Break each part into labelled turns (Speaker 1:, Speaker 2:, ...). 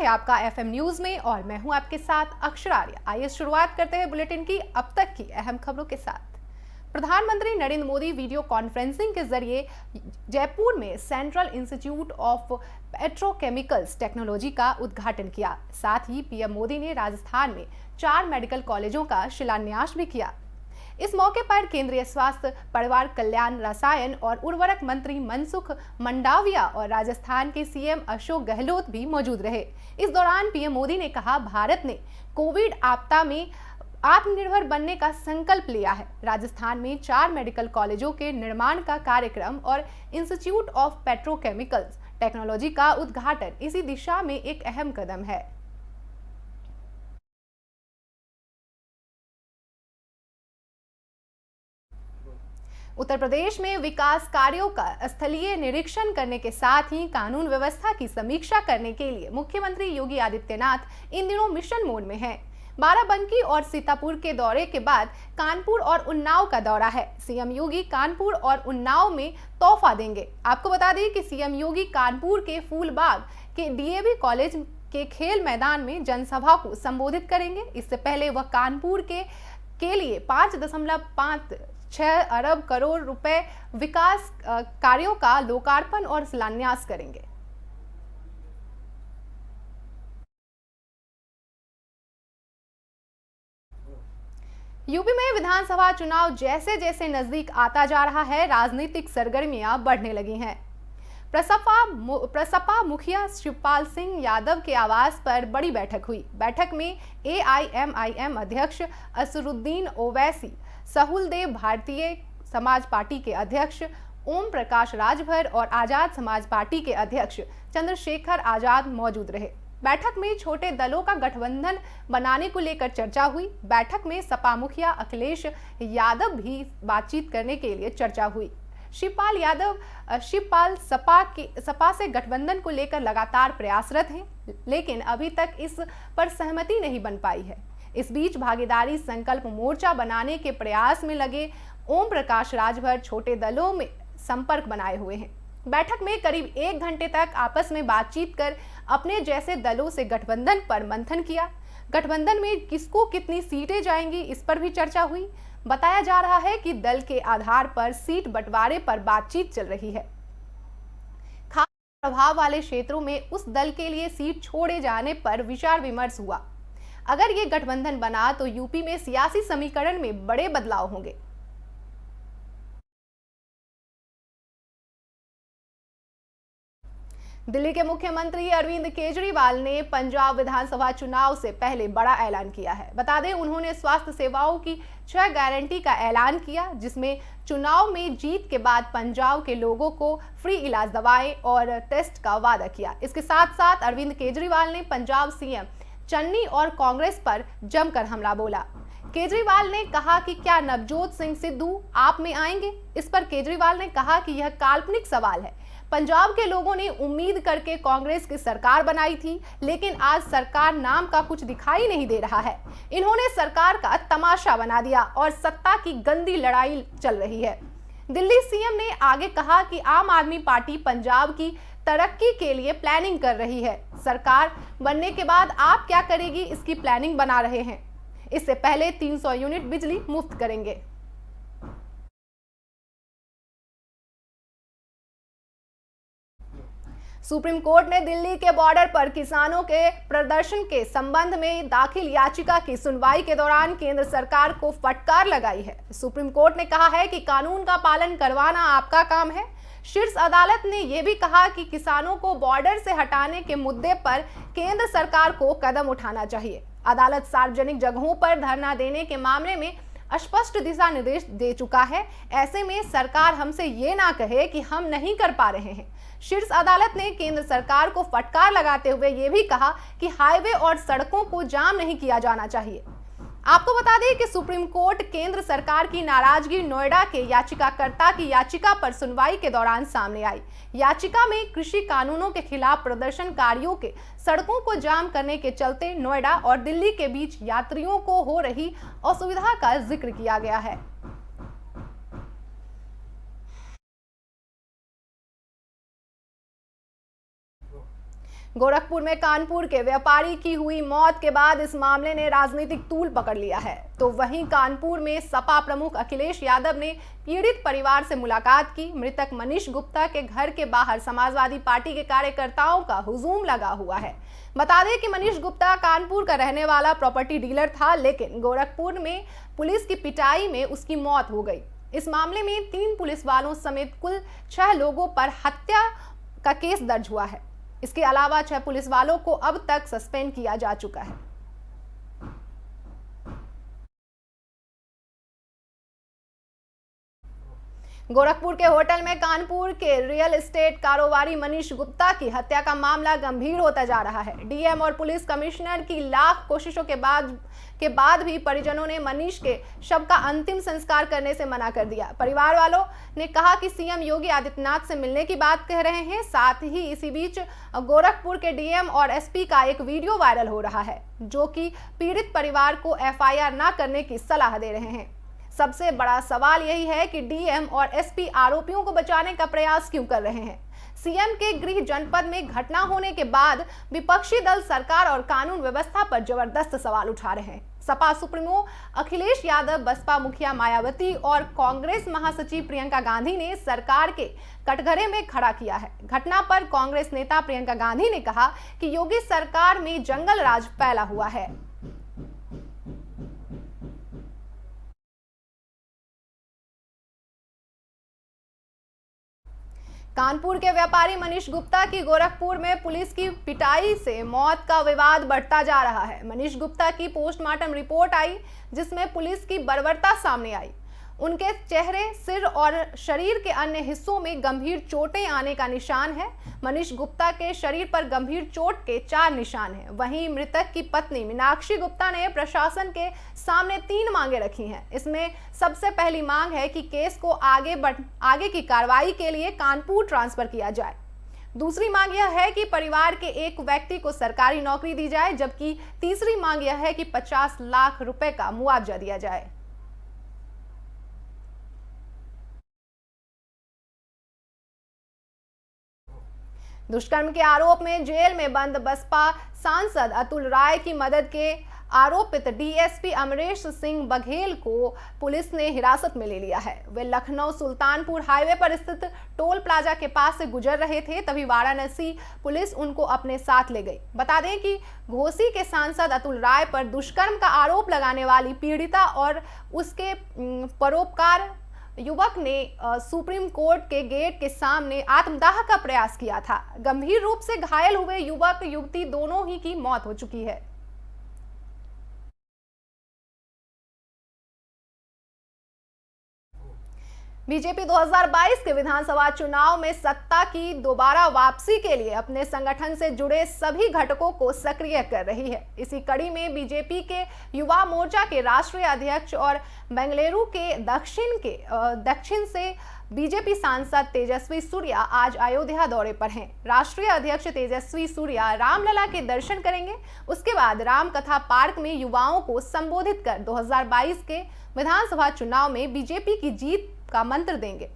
Speaker 1: है आपका FM news में और मैं हूं आपके साथ अक्षर आर्य। आइए शुरुआत करते हैं बुलेटिन की अब तक की अहम खबरों के साथ। प्रधानमंत्री नरेंद्र मोदी वीडियो कॉन्फ्रेंसिंग के जरिए जयपुर में central institute of petrochemicals technology का उद्घाटन किया। साथ ही पीएम मोदी ने राजस्थान में 4 मेडिकल कॉलेजों का शिलान्यास भी किया। इस मौके पर केंद्रीय स्वास्थ्य, परिवार कल्याण, रसायन और उर्वरक मंत्री मनसुख मंडाविया और राजस्थान के सीएम अशोक गहलोत भी मौजूद रहे। इस दौरान पीएम मोदी ने कहा, भारत ने कोविड आपदा में आत्मनिर्भर बनने का संकल्प लिया है। राजस्थान में 4 मेडिकल कॉलेजों के निर्माण का कार्यक्रम और इंस्टीट्यूट ऑफ पेट्रोकेमिकल्स टेक्नोलॉजी का उद्घाटन इसी दिशा में एक अहम कदम है। उत्तर प्रदेश में विकास कार्यों का स्थलीय निरीक्षण करने के साथ ही कानून व्यवस्था की समीक्षा करने के लिए मुख्यमंत्री योगी आदित्यनाथ इन दिनों मिशन मोड में हैं। बाराबंकी और सीतापुर के दौरे के बाद कानपुर और उन्नाव का दौरा है। सीएम योगी कानपुर और उन्नाव में तोहफा देंगे। आपको बता दें कि सीएम योगी कानपुर के फूलबाग के डीएवी कॉलेज के खेल मैदान में जनसभा को संबोधित करेंगे। इससे पहले वह कानपुर के लिए 5.56 अरब करोड़ रुपए विकास कार्यों का लोकार्पण और शिलान्यास करेंगे। यूपी में विधानसभा चुनाव जैसे जैसे नजदीक आता जा रहा है, राजनीतिक सरगर्मियां बढ़ने लगी हैं। प्रसपा मुखिया शिवपाल सिंह यादव के आवास पर बड़ी बैठक हुई। बैठक में एआईएमआईएम अध्यक्ष असरुद्दीन ओवैसी, सहूलदेव भारतीय समाज पार्टी के अध्यक्ष ओम प्रकाश राजभर और आजाद समाज पार्टी के अध्यक्ष चंद्रशेखर आजाद मौजूद रहे। बैठक में छोटे दलों का गठबंधन बनाने को लेकर चर्चा हुई। बैठक में सपा मुखिया अखिलेश यादव भी बातचीत करने के लिए चर्चा हुई। शिवपाल सपा से गठबंधन को लेकर लगातार प्रयासरत हैं, लेकिन अभी तक इस पर सहमति नहीं बन पाई है। इस बीच भागीदारी संकल्प मोर्चा बनाने के प्रयास में लगे ओम प्रकाश राजभर छोटे दलों में संपर्क बनाए हुए हैं। बैठक में करीब 1 घंटे तक आपस में बातचीत कर अपने जैसे दलों से गठबंधन पर मंथन किया। गठबंधन में किसको कितनी सीटें जाएंगी, इस पर भी चर्चा हुई। बताया जा रहा है कि दल के आधार पर सीट बंटवारे पर बातचीत चल रही है। खास प्रभाव वाले क्षेत्रों में उस दल के लिए सीट छोड़े जाने पर विचार विमर्श हुआ। अगर ये गठबंधन बना तो यूपी में सियासी समीकरण में बड़े बदलाव होंगे। दिल्ली के मुख्यमंत्री अरविंद केजरीवाल ने पंजाब विधानसभा चुनाव से पहले बड़ा ऐलान किया है। बता दें, उन्होंने स्वास्थ्य सेवाओं की 6 गारंटी का ऐलान किया, जिसमें चुनाव में जीत के बाद पंजाब के लोगों को फ्री इलाज, दवाएं और टेस्ट का वादा किया। इसके साथ साथ अरविंद केजरीवाल ने पंजाब सीएम चन्नी और कांग्रेस पर जमकर हमला बोला। केजरीवाल ने कहा कि क्या नवजोत सिंह सिद्धू आप में आएंगे? इस पर केजरीवाल ने कहा कि यह काल्पनिक सवाल है। पंजाब के लोगों ने उम्मीद करके कांग्रेस की सरकार बनाई थी, लेकिन आज सरकार नाम का कुछ दिखाई नहीं दे रहा है। इन्होंने सरकार का तमाशा बना दिया और सत्ता की गंदी लड़ाई चल रही है। दिल्ली सीएम ने आगे कहा कि आम आदमी पार्टी पंजाब की तरक्की के लिए प्लानिंग कर रही है। सरकार बनने के बाद आप क्या करेगी, इसकी प्लानिंग बना रहे हैं। इससे पहले 300 यूनिट बिजली मुफ्त करेंगे। सुप्रीम कोर्ट ने दिल्ली के बॉर्डर पर किसानों के प्रदर्शन के संबंध में दाखिल याचिका की सुनवाई के दौरान केंद्र सरकार को फटकार लगाई है। सुप्रीम कोर्ट ने कहा है कि कानून का पालन करवाना आपका काम है। शीर्ष अदालत ने यह भी कहा कि किसानों को बॉर्डर से हटाने के मुद्दे पर केंद्र सरकार को कदम उठाना चाहिए। अदालत सार्वजनिक जगहों पर धरना देने के मामले में स्पष्ट दिशा निर्देश दे चुका है। ऐसे में सरकार हमसे ये ना कहे कि हम नहीं कर पा रहे हैं। शीर्ष अदालत ने केंद्र सरकार को फटकार लगाते हुए ये भी कहा कि हाईवे और सड़कों को जाम नहीं किया जाना चाहिए। आपको बता दें कि सुप्रीम कोर्ट केंद्र सरकार की नाराजगी नोएडा के याचिकाकर्ता की याचिका पर सुनवाई के दौरान सामने आई। याचिका में कृषि कानूनों के खिलाफ प्रदर्शनकारियों के सड़कों को जाम करने के चलते नोएडा और दिल्ली के बीच यात्रियों को हो रही असुविधा का जिक्र किया गया है। गोरखपुर में कानपुर के व्यापारी की हुई मौत के बाद इस मामले ने राजनीतिक तूल पकड़ लिया है। तो वहीं कानपुर में सपा प्रमुख अखिलेश यादव ने पीड़ित परिवार से मुलाकात की। मृतक मनीष गुप्ता के घर के बाहर समाजवादी पार्टी के कार्यकर्ताओं का हुजूम लगा हुआ है। बता दें कि मनीष गुप्ता कानपुर का रहने वाला प्रॉपर्टी डीलर था, लेकिन गोरखपुर में पुलिस की पिटाई में उसकी मौत हो गई। इस मामले में 3 पुलिस वालों समेत कुल 6 लोगों पर हत्या का केस दर्ज हुआ है। इसके अलावा 6 पुलिस वालों को अब तक सस्पेंड किया जा चुका है। गोरखपुर के होटल में कानपुर के रियल एस्टेट कारोबारी मनीष गुप्ता की हत्या का मामला गंभीर होता जा रहा है। डीएम और पुलिस कमिश्नर की लाख कोशिशों के बाद भी परिजनों ने मनीष के शव का अंतिम संस्कार करने से मना कर दिया। परिवार वालों ने कहा कि सीएम योगी आदित्यनाथ से मिलने की बात कह रहे हैं। साथ ही इसी बीच गोरखपुर के डीएम और एसपी का एक वीडियो वायरल हो रहा है, जो कि पीड़ित परिवार को एफआईआर न करने की सलाह दे रहे हैं। सबसे बड़ा सवाल यही है कि डीएम और एसपी आरोपियों को बचाने का प्रयास क्यों कर रहे हैं। सीएम के गृह जनपद में घटना होने के बाद विपक्षी दल सरकार और कानून व्यवस्था पर जबरदस्त सवाल उठा रहे हैं। सपा सुप्रीमो अखिलेश यादव, बसपा मुखिया मायावती और कांग्रेस महासचिव प्रियंका गांधी ने सरकार के कटघरे में खड़ा किया है। घटना पर कांग्रेस नेता प्रियंका गांधी ने कहा कि योगी सरकार में जंगल राज फैला हुआ है। कानपुर के व्यापारी मनीष गुप्ता की गोरखपुर में पुलिस की पिटाई से मौत का विवाद बढ़ता जा रहा है। मनीष गुप्ता की पोस्टमार्टम रिपोर्ट आई, जिसमें पुलिस की बर्बरता सामने आई। उनके चेहरे, सिर और शरीर के अन्य हिस्सों में गंभीर चोटें आने का निशान है। मनीष गुप्ता के शरीर पर गंभीर चोट के 4 निशान हैं। वहीं मृतक की पत्नी मीनाक्षी गुप्ता ने प्रशासन के सामने 3 मांगे रखी हैं। इसमें सबसे पहली मांग है कि केस को आगे की कार्रवाई के लिए कानपुर ट्रांसफर किया जाए। दूसरी मांग यह है कि परिवार के एक व्यक्ति को सरकारी नौकरी दी जाए, जबकि तीसरी मांग यह है कि 50 लाख रुपए का मुआवजा दिया जाए। दुष्कर्म के आरोप में जेल में बंद बसपा सांसद अतुल राय की मदद के आरोपित डीएसपी अमरेश सिंह बघेल को पुलिस ने हिरासत में ले लिया है। वे लखनऊ सुल्तानपुर हाईवे पर स्थित टोल प्लाजा के पास से गुजर रहे थे, तभी वाराणसी पुलिस उनको अपने साथ ले गई। बता दें कि घोसी के सांसद अतुल राय पर दुष्कर्म का आरोप लगाने वाली पीड़िता और उसके परोपकार युवक ने सुप्रीम कोर्ट के गेट के सामने आत्मदाह का प्रयास किया था। गंभीर रूप से घायल हुए युवक युवती दोनों ही की मौत हो चुकी है। बीजेपी 2022 के विधानसभा चुनाव में सत्ता की दोबारा वापसी के लिए अपने संगठन से जुड़े सभी घटकों को सक्रिय कर रही है। इसी कड़ी में बीजेपी के युवा मोर्चा के राष्ट्रीय अध्यक्ष और बेंगलुरु के दक्षिण से बीजेपी सांसद तेजस्वी सूर्या आज अयोध्या दौरे पर हैं। राष्ट्रीय अध्यक्ष तेजस्वी सूर्या रामलला के दर्शन करेंगे। उसके बाद रामकथा पार्क में युवाओं को संबोधित कर 2022 के विधानसभा चुनाव में बीजेपी की जीत का मंत्र देंगे।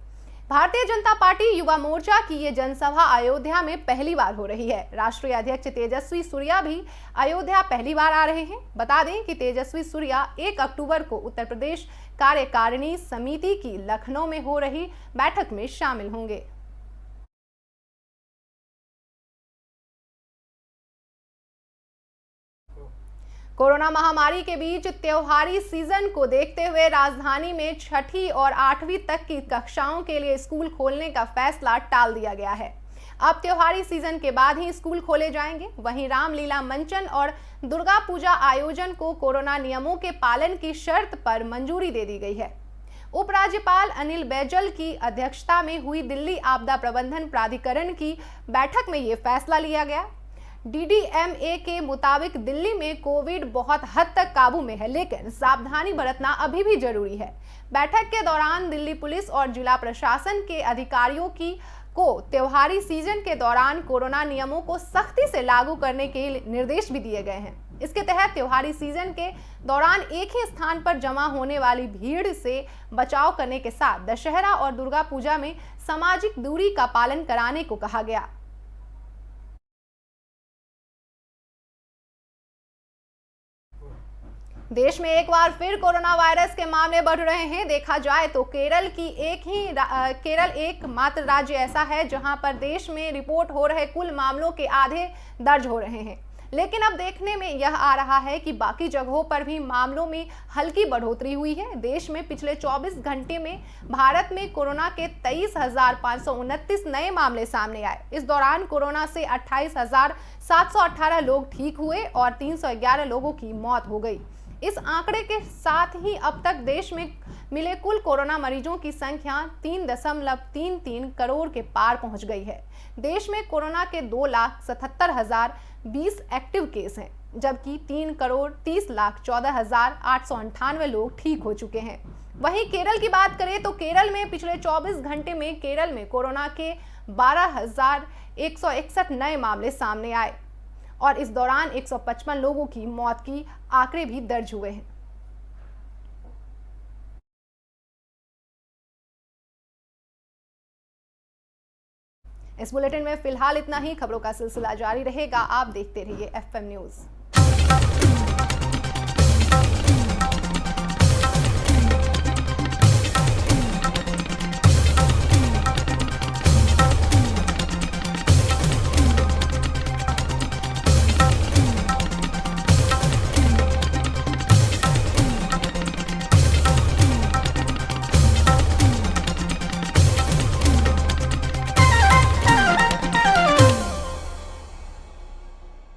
Speaker 1: भारतीय जनता पार्टी युवा मोर्चा की ये जनसभा अयोध्या में पहली बार हो रही है। राष्ट्रीय अध्यक्ष तेजस्वी सूर्या भी अयोध्या पहली बार आ रहे हैं। बता दें कि तेजस्वी सूर्या 1 अक्टूबर को उत्तर प्रदेश कार्यकारिणी समिति की लखनऊ में हो रही बैठक में शामिल होंगे। कोरोना महामारी के बीच त्योहारी सीजन को देखते हुए राजधानी में 6ठी और 8वीं तक की कक्षाओं के लिए स्कूल खोलने का फैसला टाल दिया गया है। अब त्योहारी सीजन के बाद ही स्कूल खोले जाएंगे। वहीं रामलीला मंचन और दुर्गा पूजा आयोजन को कोरोना नियमों के पालन की शर्त पर मंजूरी दे दी गई है। उपराज्यपाल अनिल बैजल की अध्यक्षता में हुई दिल्ली आपदा प्रबंधन प्राधिकरण की बैठक में ये फैसला लिया गया। डीडीएमए के मुताबिक दिल्ली में कोविड बहुत हद तक काबू में है, लेकिन सावधानी बरतना अभी भी जरूरी है। बैठक के दौरान दिल्ली पुलिस और जिला प्रशासन के अधिकारियों को त्योहारी सीजन के दौरान कोरोना नियमों को सख्ती से लागू करने के निर्देश भी दिए गए हैं। इसके तहत त्योहारी सीजन के दौरान एक ही स्थान पर जमा होने वाली भीड़ से बचाव करने के साथ दशहरा और दुर्गा पूजा में सामाजिक दूरी का पालन कराने को कहा गया। देश में एक बार फिर कोरोना वायरस के मामले बढ़ रहे हैं। देखा जाए तो केरल एकमात्र राज्य ऐसा है जहां पर देश में रिपोर्ट हो रहे कुल मामलों के आधे दर्ज हो रहे हैं। लेकिन अब देखने में यह आ रहा है कि बाकी जगहों पर भी मामलों में हल्की बढ़ोतरी हुई है। देश में पिछले 24 घंटे में भारत में कोरोना के 23,529 नए मामले सामने आए। इस दौरान कोरोना से 28,718 लोग ठीक हुए और 311 लोगों की मौत हो गई। इस आंकड़े के साथ ही अब तक देश में मिले कुल कोरोना मरीजों की संख्या 3.33 करोड़ के पार पहुंच गई है। देश में कोरोना के 2,77,020 एक्टिव केस हैं, जबकि 3,30,14,898 लोग ठीक हो चुके हैं। वहीं केरल की बात करें तो केरल में पिछले 24 घंटे में केरल में कोरोना के 12,161 नए मामले सामने आए और इस दौरान 155 लोगों की मौत की आंकड़े भी दर्ज हुए हैं। इस बुलेटिन में फिलहाल इतना ही। खबरों का सिलसिला जारी रहेगा। आप देखते रहिए FM न्यूज़।